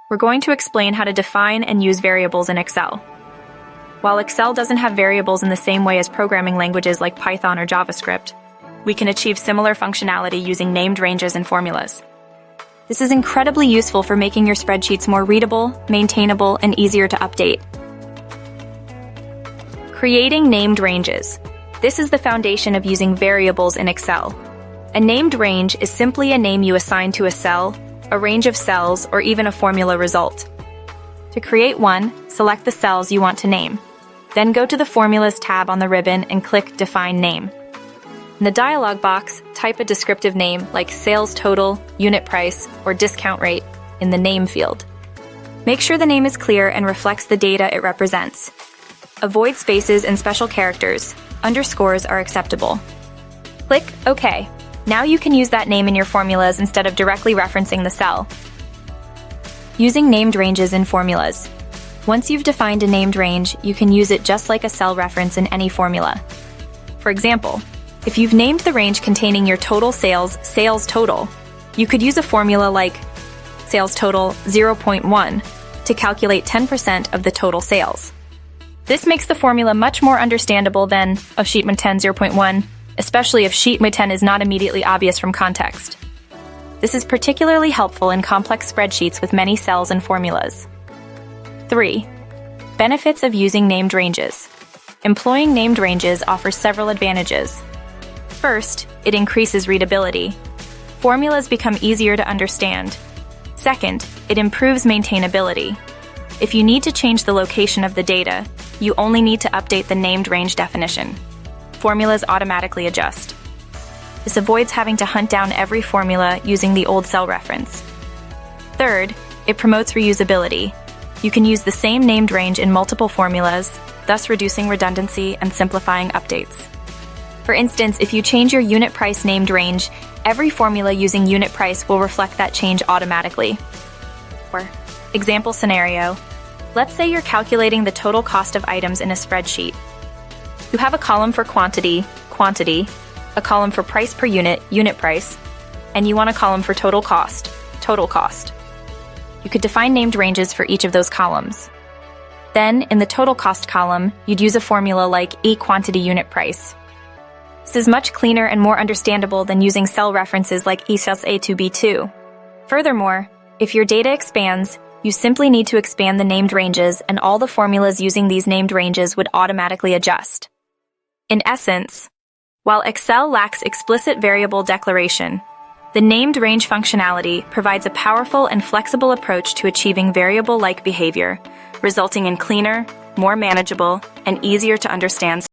we're going to explain how to define and use variables in Excel. While Excel doesn't have variables in the same way as programming languages like Python or JavaScript, we can achieve similar functionality using named ranges and formulas. This is incredibly useful for making your spreadsheets more readable, maintainable, and easier to update. Creating named ranges. This is the foundation of using variables in Excel. A named range is simply a name you assign to a cell, a range of cells, or even a formula result. To create one, select the cells you want to name. Then go to the Formulas tab on the ribbon and click Define Name. In the dialog box, type a descriptive name like sales total, unit price, or discount rate in the name field. Make sure the name is clear and reflects the data it represents. Avoid spaces and special characters. Underscores are acceptable. Click OK. Now you can use that name in your formulas instead of directly referencing the cell. Using named ranges in formulas. Once you've defined a named range, you can use it just like a cell reference in any formula. For example, if you've named the range containing your total sales total, you could use a formula like sales total 0.1 to calculate 10% of the total sales. This makes the formula much more understandable than a sheet with 10 0.1, especially if sheet with 10 is not immediately obvious from context. This is particularly helpful in complex spreadsheets with many cells and formulas. 3. Benefits of using named ranges. Employing named ranges offers several advantages. First, it increases readability. Formulas become easier to understand. Second, it improves maintainability. If you need to change the location of the data, you only need to update the named range definition. Formulas automatically adjust. This avoids having to hunt down every formula using the old cell reference. Third, it promotes reusability. You can use the same named range in multiple formulas, thus reducing redundancy and simplifying updates. For instance, if you change your unit price named range, every formula using unit price will reflect that change automatically. Or, example scenario, let's say you're calculating the total cost of items in a spreadsheet. You have a column for quantity, a column for price per unit, unit price, and you want a column for total cost, total cost. You could define named ranges for each of those columns. Then, in the total cost column, you'd use a formula like E quantity unit price. This is much cleaner and more understandable than using cell references like E cells A to B2. Furthermore, if your data expands, you simply need to expand the named ranges and all the formulas using these named ranges would automatically adjust. In essence, while Excel lacks explicit variable declaration, the named range functionality provides a powerful and flexible approach to achieving variable-like behavior, resulting in cleaner, more manageable, and easier to understand